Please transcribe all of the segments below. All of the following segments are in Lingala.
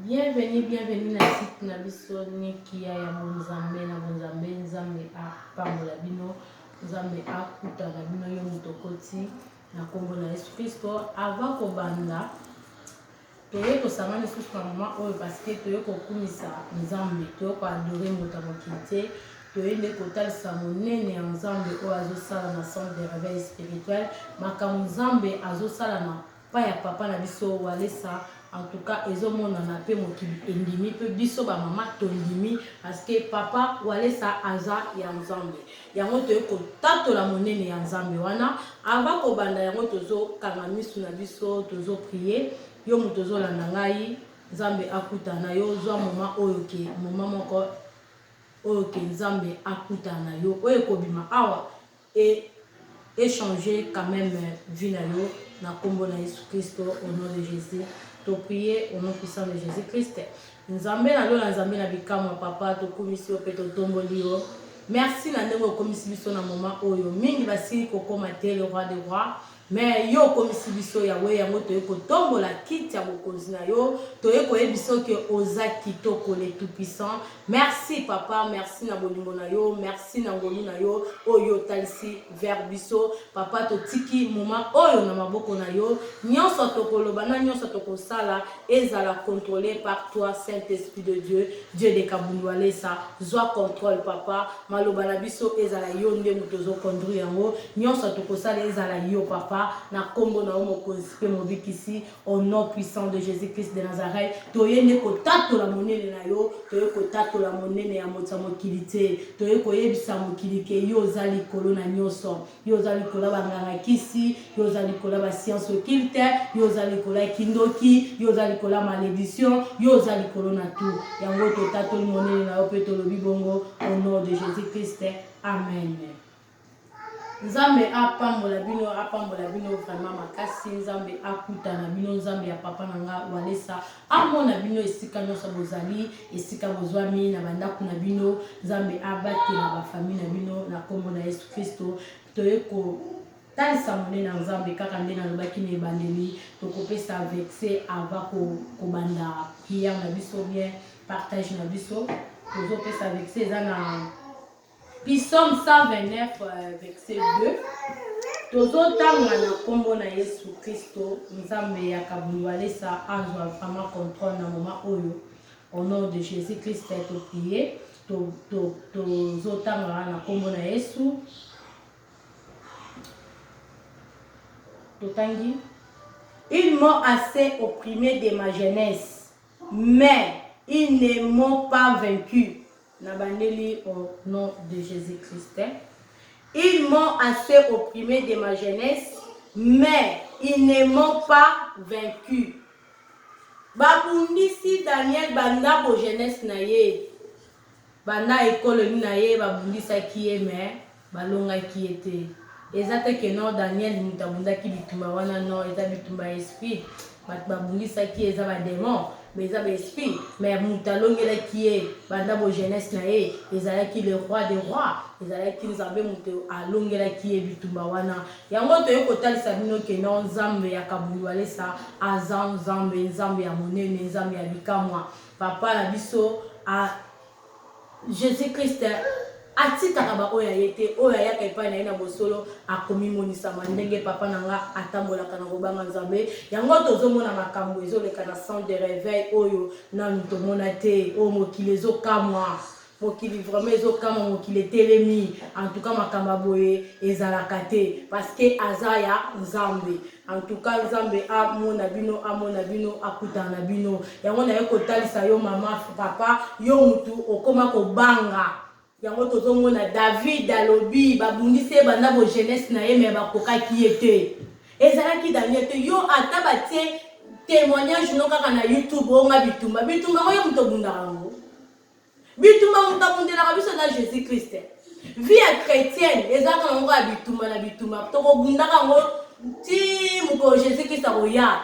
Bienvenue na site na biso Nikia ya Bonzambe na Bonzambe Nzambe apambola bino Nzambe akuta na bino yo mutokoti na kombo na Yesu Kristo avant kobanda toye kosangana lisusu na mama oyo parce que toye kokumisa Nzambe toye koadore moto mokili te toye nde kotalisa monene ya Nzambe oyo azosala na centre de réveil spirituel makambo Nzambe azosala na pa ya papa na biso walesa. En tout cas, ezo mona na pe mokili endimi pe biso ba mama tondimi parce que papa walesa aza ya Nzambe. Yango toye kotatola monene ya Nzambe wana avant ko banda yango tozo kanga misu na biso tozo prier yo mutozo landa ngai Nzambe akuta na yo zwa moma oyo ke moma moko oyo ke Nzambe akuta na yo oyo kobima awa et échanger quand même vie na yo na kombo na Yesu Kristo au nom de Jésus. To prier au nom puissant de Jésus-Christ. Nzambe na lo na Nzambe na bikamo papa to komisi o peto tomboli yo. Merci na ndenge komisi biso na moment oyo mingi basili kokoma te le roi des rois. Mais yo komisi biso yawe yango toye kotombola kiti ya bokonzi na yo toye koyebiso ke oza kitoko le tout puissant. Merci papa, merci na bolingo na yo, merci na ngolu na yo oyo talisi vers biso papa to tiki moment oyo na maboko na yo nyonso tokoloba na nyonso tokosala ezala contrôlé par toi Saint-Esprit de Dieu, Dieu de Kabundwalesa, zwa contrôle papa maloba na biso ezala yo nde mutozo conduire yango nyonso tokosala ezala yo papa na kombo na mokonzi pe mobikisi au nom puissant de Jésus-Christ de Nazareth toye ne kotatola monene na yo toye kotatola monene ya motsa mokili te toye koyebisa mokili ke yo ozali kolo na nyonso yo ozali kola banganga kisi yo ozali kola ba science occulte yo ozali kola kindoki yo ozali kola malédiction yo ozali kolo na tout yango totatoli monene na yo pe tolobi bongo au nom de Jésus-Christ amen. Nzambe apambola bino vraiment makasi Nzambe akuta na bino Nzambe ya papa nanga walesa amona bino esika nyonso bozali esika bozwami na bandako na bino Nzambe abate na ba famille na bino na kombo na Yesu Kristo toye ko talisa monene na Nzambe kaka nde nalobaki na ebandeli tokopesa vexé avant ko banda prière na biso bien partage na biso tozopesa vexé eza na Psaume 129, verset 2. Tozotanga na kombo na Yesu Kristo, Nzambe ya Kabundwalesa azwa vraiment contrôle na moment oyo. Au nom de Jésus-Christ, to prier. Tozotanga na kombo na Yesu. Totangi. Ils m'ont assez opprimé de ma jeunesse, mais ils ne m'ont pas vaincu. Nabandeli au nom de Jésus-Christ. Ils m'ont assez opprimé de ma jeunesse, mais ils ne m'ont pas vaincu. Babundisi Daniel banda bo jeunesse na ye. Banda école na ye babundisa ki ye mais balonga ki était. Ezate ke non Daniel mutabunda ki bitumba wana non eta bitumba esprit. Babundisa ki eza ba démon. Mais ils avaient esprit, mais Moutalongela qui est Bandabo jeunesse nae, ils allaient qui le roi des rois, ils allaient qui nous avaient monté à Longela qui est Bitumbawana. Yango to yokotal sabino ke non Nzambe ya Kabundwale sa azam Nzambe ya monene Nzambe ya bikamwa. Papa la biso a Jésus-Christ atika ba oya yete oya yaka epai na ina bosolo akomi monisa mandenge papa nanga atambola kana kobanga Nzambe yango tozomona makambo ezoleka na centre de réveil oyo na mutomona te o mokili ezokamwa mokili vraiment ezokamwa mokili telemi en tout cas makambo boye ezalaka te parce que azaya Nzambe en tout cas Nzambe amona bino akuta na bino yango na yeko talisa yo mama papa yo mutu okoma kobanga yango tozomona David alobi babundise banda bo jeunesse na ye mais bakoka ki était ezalaki Daniel te yo ata batie témoignage no kaka na YouTube onga bitumba moyo muto bundaka ngo bitumba mutabundela biso na Jésus Christ vie ya chrétienne ezaka ngo bitumba to ko bundaka ngo ti muko Jésus Christ akoya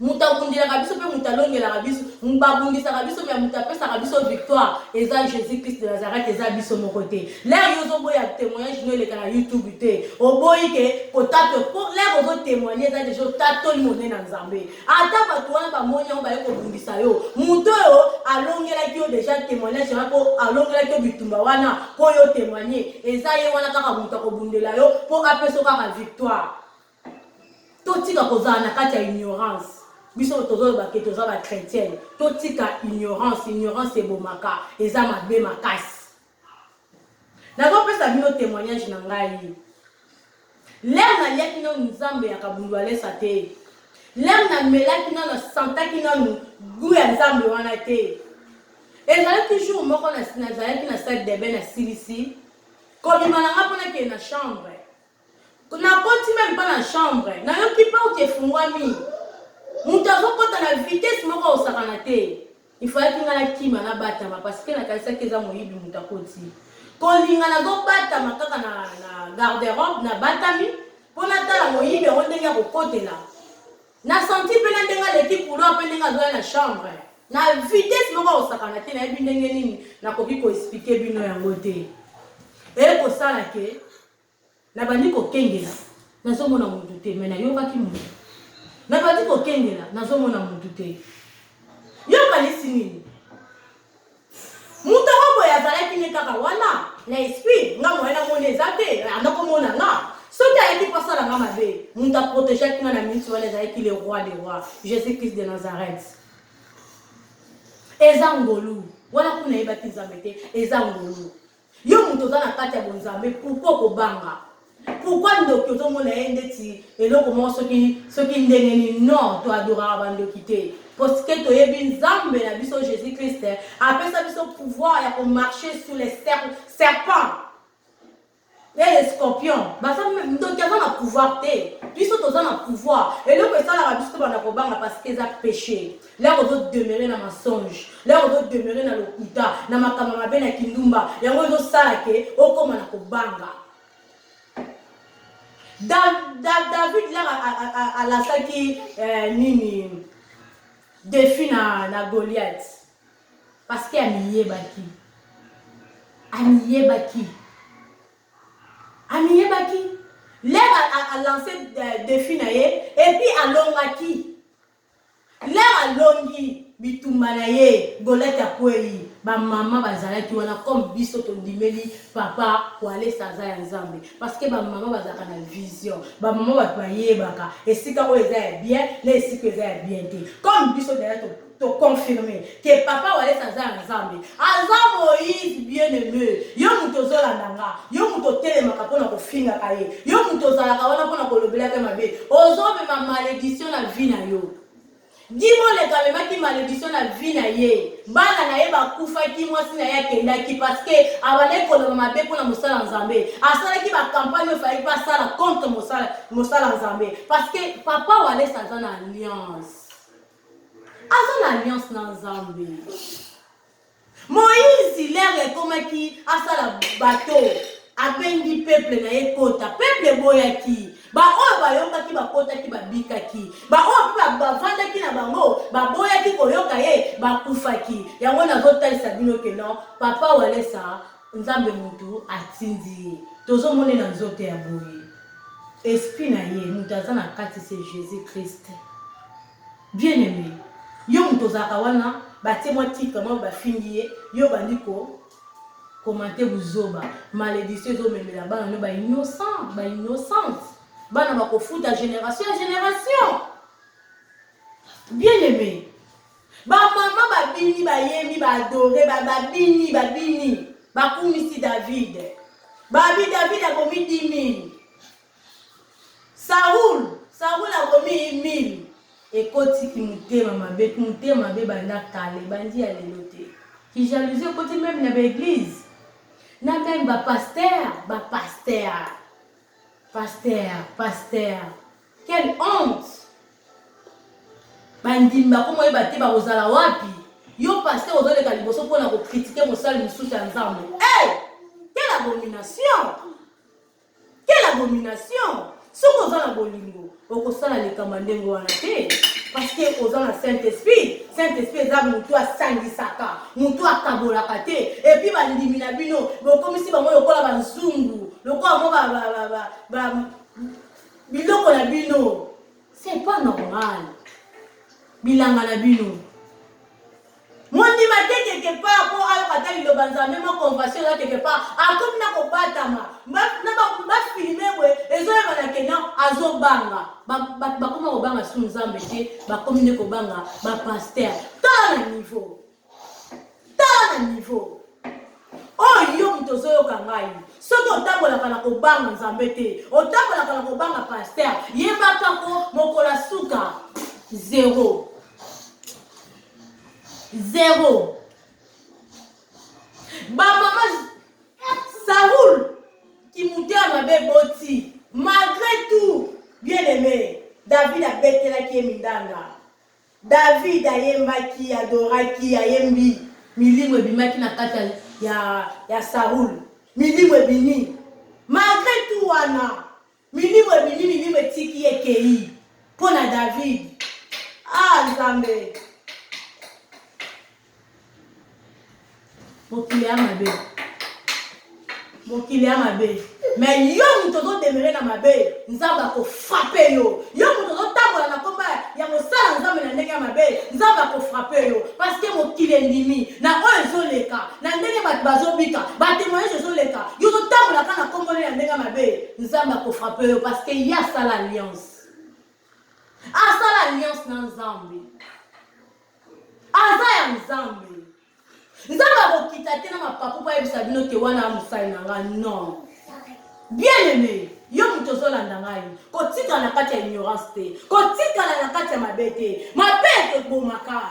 muta bundila kabiso pe muta longela kabiso mbabundisa kabiso mais muta pesa kabiso victoire eza Jésus-Christ de Nazareth eza biso mon côté l'air yozo boya témoignage no le kana YouTube te oboyi ke potato pour l'air ozo témoigner eza déjà tato limone na Nzambe ata batu wana ba monya ba yeko bundisa yo muto yo alongela ki yo déjà témoignage na ko alongela ki bitumba wana ko yo témoigner eza ye wana kaka muta ko bundela yo pour apeso kaka victoire totika kozana kati ya ignorance biso tozo ba ke tozo ba chrétienne totika ignorance ebomaka eza mabe makasi nako pesa bino témoignage na ngai lem na liaki no Nzambe ya kabundu alesa te lem na melaki no santaki no gu ya Nzambe wana te ezalaki jour moko nazalaki na salle de bain na silisi kobima nanga mpona ke na chambre na koti même pas na chambre na yoki pa okefungwami mutu azokota na vitesse moko osakana te ifalaki nga na kima na batama parce que nakalisaki eza moyibi mutu akoti kolinga nazobatama kaka na garde-robe na batami mpona tala moyibi yango ndenge ya kokotela na senti mpe na ndenge aleki couloir mpe ndenge azoya na chambre na vitesse moko osakana te nayebi ndenge nini nakoki koexplike bino yango te ekosala ke nabandi kokengela nazomona mutu te me nayokaki mutu nabandi kokengela nazomona mutu te yokanisi nini mutu akoboye azalaki ne kaka wana na esprit nga moye namoni eza te andakomona nga soki ayeki kosala nga mabe mutu aprotegeaki nga na miniti wana ezalaki le roi des rois Jésus-Christ de Nazareth eza ngolu wana kuna yebaki Nzambe te eza ngolu yo mutu oza na kati ya bonzambe pourquoi kobanga pourquoi ndoki ozomona ye ndeti eloko moko soki ndenge nini non toadoraka bandoki te parce que toyebi Nzambe na biso Jésus-Christ apesa biso pouvoir ya komarcher sur les serpents et les scorpions ndoki aza na pouvoir te biso toza na pouvoir eloko esalaka biso tobanda kobanga parce que eza péché lero ozodemere na mensonge lero ozodemere na lokuta na makambo mabe na kindumba yango ezosala ke okoma na kobanga David lero alasaki nini défi na Goliath parce que amiyebaki l'air a lancé défi na ye et puis alongaki l'air alongi bitumba na ye Goliath akwei ba mama bazalaki wana comme biso tondimeli papa ko aller saza ya Nzambe parce que ba mama bazaka na vision ba mama bayebaka esika o eza ya bien na esika eza ya bien te comme biso d'ailleurs to confirmer que papa wale saza ya Nzambe aza Moïse bien-aimé yo muto zolanda nga yo muto telemaka pona kofinga kaye yo muto zalaka wana pona kolobela ke mabe ozobe ma malédiction na vie na yo Dimo le kamemaki malédiction na vie na ye bana na ye bakufaki mwasi na ye akendaki parce que abandaki koloba mabe mpona mosala Nzambe asalaki bacampagne efali basala contre mosala Nzambe parce que papa walesa aza na alliance na Nzambe Moïse lere ekomaki asala bateau abengi peuple na ye kota peuple boyaki ba oyo bayokaki bakotaki babikaki ba oyo bavandaki na bango baboyaki koyoka ye bakufaki yango nazotalisa bino ke non papa walesa Nzambe mutu atindi ye tozomona na nzoto ya boye esprit na ye mutu aza na kati c'est Jésus-Christ bien-aimé yo mutu ozalaka wana batie mwa tika mwa bafingi ye yo bandiko commenter buzoba malédiction ezomemela bana no innocente bana bakofuta génération à génération bien-aimé ba mama babini bayemi badore babini bakumisi David David akomi 10 000 Saoul akomi 1000 ekotiki mutema mabe banda kale bandi ya lelo te ki jalousie ekoti même na baéglise na même pasteur quelle honte bandimba komo yeba te bakozala wapi yo pasteur ozoleka liboso mpona kokritike mosali mosusu ya Nzambe quelle abomination soki oza na bolingo okosala likambo ndenge wana te parce que aux a Saint-Esprit. Saint-Esprit eza mutu asangisaka, mutu akabolaka te. Et puis bandimi na bino, bokomisi bango lokola banzungu, lokola mo biloko na bino. C'est pas normal. Bilanga na bino. Mondima te quelque part pour aller kata liloba nzambe ma convention là quelque part akomi na kobatama ba filmer we ezoyeba na kenya azobanga bakoma kobanga su nzambe te bakomi ne kobanga ba pasteur tala niveau oyo muto zoyoka ngai soki otambolaka na kobanga nzambe te otambolaka na kobanga pasteur yebaka ko mokola suka zéro. Maman Saoul qui montait à ma belle boti. Malgré tout, bien aimé, David a bêté la qui est mindanga. David a yemba qui adora qui a yembi. Milim webima qui n'a pas ya Saoul. Milim webini. Malgré tout, wana. Milim webini, milim wetiki ekei. Pour na David. Ah, Nzambe. Mokili ya mabe mais yo muto zo demere na mabe nzamba ko frapper yo muto zo tambola na komba ya mosala nzambe na ndenge ya mabe nzamba ko frapper yo parce que mokili endimi na oyo ezoleka na ndenge bato bazobika batémoignage ezoleka yo zo tambola kana kombo na ndenge ya mabe nzamba ko frapper yo parce que ya sala alliance na nzambe aza ya nzambe nzamba kokita te na mapapu pa yebisa bino ke wana mosali na nga non bien aimé yo muto ozolanda ngai kotikala na kati ya ignorance te kotikala na kati ya mabe te mabe ekobomaka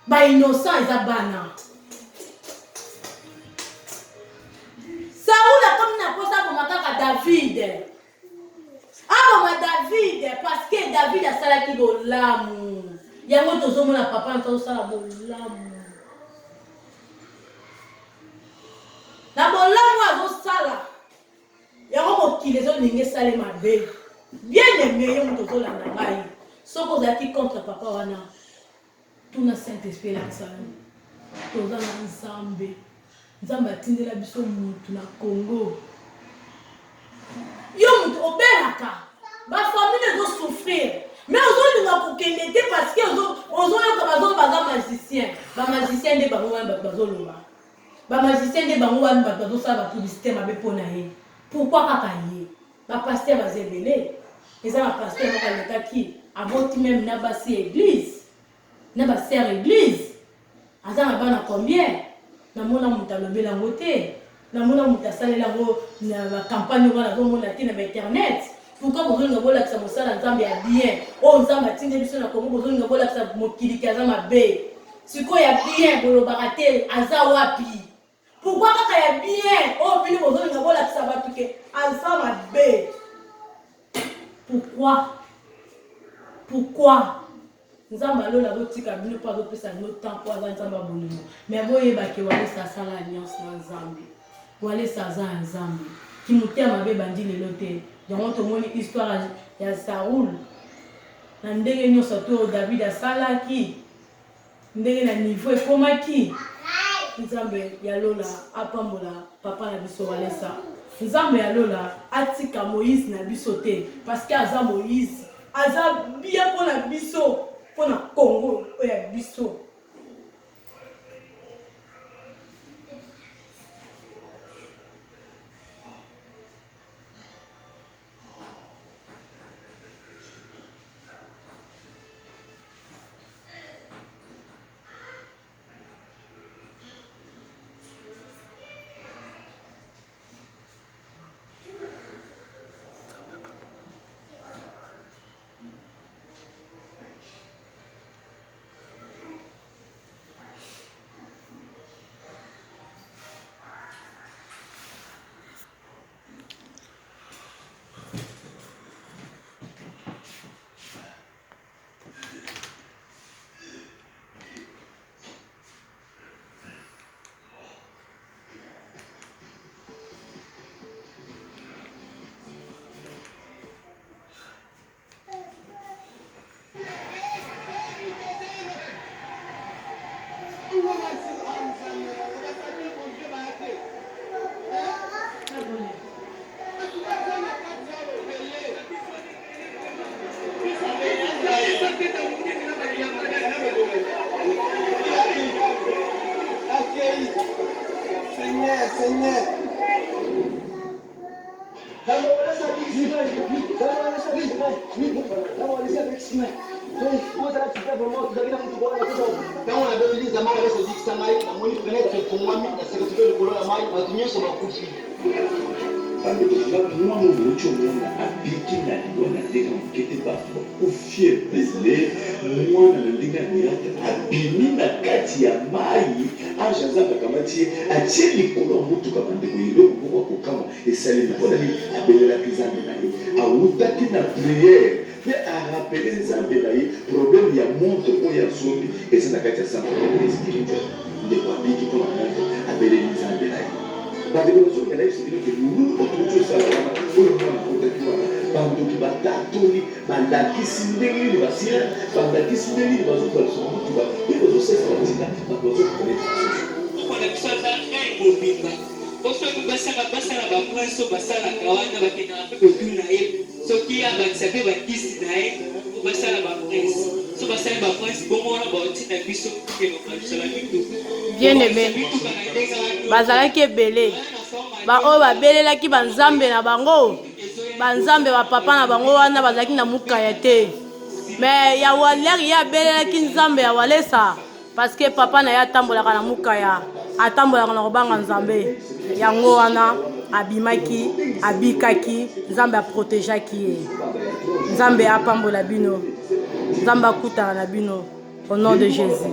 bainnocent eza bana Saoul akomi na posa aboma kaka David aboma David parce que David asalaki bolamu yango tozomona papa ntozosala bolamu na bolamu azosala yango mokili ezolingi esale mabe bien aimé yo moto ozolanda ngai soki ozalaki contre papa wana tuna Saint-Esprit lakisala toza na nzambe atindela biso mutu na Congo yo moto obelaka bafamile ezosouffrir mais ozolinga kokende te parce que ozoyoka baza magicien bamagicien nde bango wana bato bazoloba bamagicien nde bango wana bato bazosala bapublicité mabe mpo na ye pourquoi kaka ye bapaster baza ebele eza bapaster moko alekaki aboti meme na basi église na basere église aza na bana combien namona moto alobela yango te namona moto asalela yango na bacampagne wana azomona te na bainternet. Pourquoi vous voulez voir que ça nzambe ya bien oh nzambe atinde biso na Congo vous voulez voir que ça mokili kaza mabe siko ya bien bolobaka te aza wapi pourquoi kaka ya bien oh bino vous voulez voir que ça va piquer aza mabe pourquoi nzambe alola botika bino pa bopesa no temps po aza nzambe bolimo mais boyeba ke wale sa sala alliance na nzambe wale sa za nzambe ki mutema mabe bandi lelo te. Yango tomoni histoire ya Saoul na ndenge nyonso to David asalaki ndenge na niveau ekomaki nzambe ya lola apambola papa na biso walesa nzambe ya lola atika Moïse na biso te parce que aza Moïse aza bien mpona biso mpona Congo oyo ya biso. mais à rappeler les embellis, problème il y a montre où il y a zombie et c'est la carte ça pour spirituel. Des papis qui pour la montre appeler les embellis. Parce que nous sommes là c'est que nous on trouve ça là pour le monde pour être là. Parce que va tatoni, banda kisindeli basia, banda kisindeli bazoka son tu vas. Et vous aussi ça va dire pas besoin de connaître. On a besoin d'un mobile. Boso kubasaka basala ba mweso basala kawana bakina pe kotuna ye. Soki abakisa pe bakisi na ye basala ba mweso. So basala ba mweso bomona ba otina biso ke ba basala bitu. Bien aimé. Bazalaki ebele. Ba o ba belelaki banzambe na bango. Banzambe ba papa na bango wana bazalaki na mukaya te. Mais ya waler ya belelaki nzambe ya walesa parce que papa na ya tambolaka na mukaya. Atambolaka na kobanga nzambe. Yango wana abimaki, abikaki, nzambe aprotejaki ye. Nzambe apambola bino. Nzambe akutana na bino au nom de Jésus.